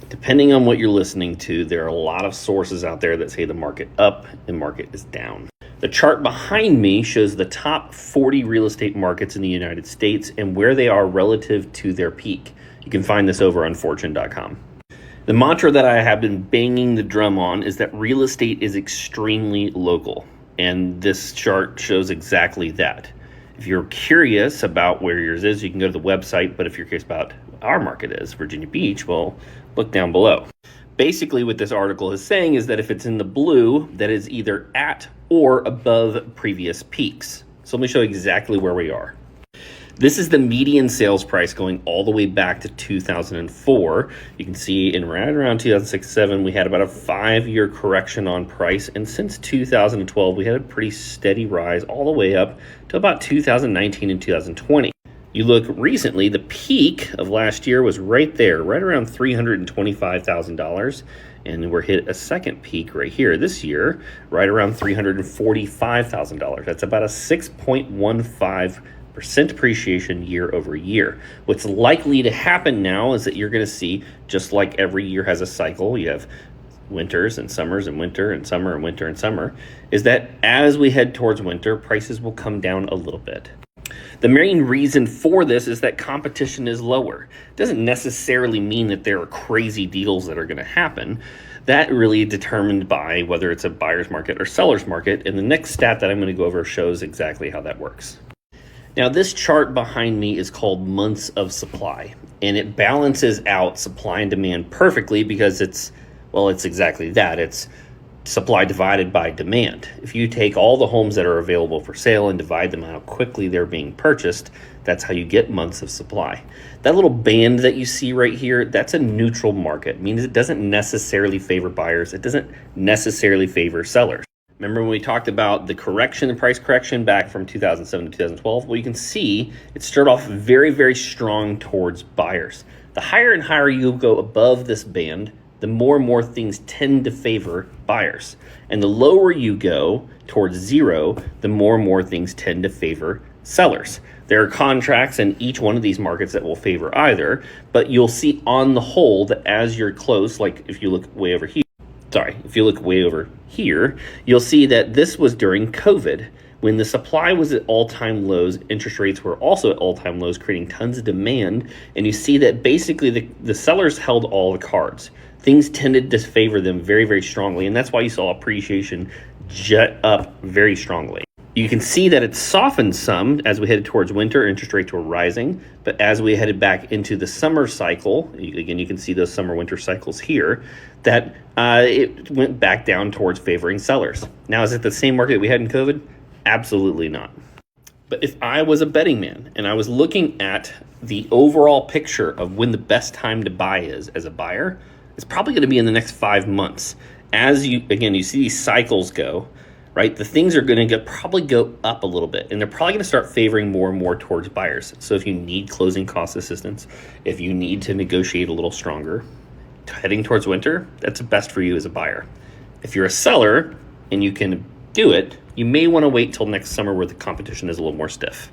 Depending on what you're listening to, there are a lot of sources out there that say the market up and market is down. The chart behind me shows the top 40 real estate markets in the United States and where they are relative to their peak. You can find this over on fortune.com. The mantra that I have been banging the drum on is that real estate is extremely local, and this chart shows exactly that. If you're curious about where yours is, you can go to the website, but if you're curious about our market is, Virginia Beach, well, look down below. Basically, what this article is saying is that if it's in the blue, that is either at or above previous peaks. So let me show you exactly where we are. This is the median sales price going all the way back to 2004. You can see in right around 2006-07, we had about a 5-year correction on price. And since 2012, we had a pretty steady rise all the way up to about 2019 and 2020. You look recently, the peak of last year was right there, right around $325,000. And we're hit a second peak right here this year, right around $345,000. That's about a 6.15% appreciation year over year. What's likely to happen now is that you're going to see, just like every year has a cycle, you have winters and summers and winter and summer and winter and summer, is that as we head towards winter, prices will come down a little bit. The main reason for this is that competition is lower. It doesn't necessarily mean that there are crazy deals that are going to happen. That really is determined by whether it's a buyer's market or seller's market. And the next stat that I'm going to go over shows exactly how that works. Now, this chart behind me is called months of supply, and it balances out supply and demand perfectly because it's exactly that. It's supply divided by demand. If you take all the homes that are available for sale and divide them how quickly they're being purchased, that's how you get months of supply. That little band that you see right here, that's a neutral market. It means it doesn't necessarily favor buyers. It doesn't necessarily favor sellers. Remember when we talked about the correction, the price correction back from 2007 to 2012? Well, you can see it started off very, very strong towards buyers. The higher and higher you go above this band, the more and more things tend to favor buyers. And the lower you go towards zero, the more and more things tend to favor sellers. There are contracts in each one of these markets that will favor either, but you'll see on the whole that as you're close, like if you look way over here, you'll see that this was during COVID. When the supply was at all-time lows, interest rates were also at all-time lows, creating tons of demand. And you see that basically the sellers held all the cards. Things tended to favor them very, very strongly. And that's why you saw appreciation jet up very strongly. You can see that it softened some as we headed towards winter. Interest rates were rising. But as we headed back into the summer cycle, again, you can see those summer-winter cycles here, that it went back down towards favoring sellers. Now, is it the same market we had in COVID? Absolutely not. But if I was a betting man and I was looking at the overall picture of when the best time to buy is as a buyer, it's probably going to be in the next 5 months. As you see these cycles go, right? The things are going to probably go up a little bit, and they're probably going to start favoring more and more towards buyers. So if you need closing cost assistance, if you need to negotiate a little stronger, heading towards winter, that's best for you as a buyer. If you're a seller and you can do it, you may want to wait till next summer where the competition is a little more stiff.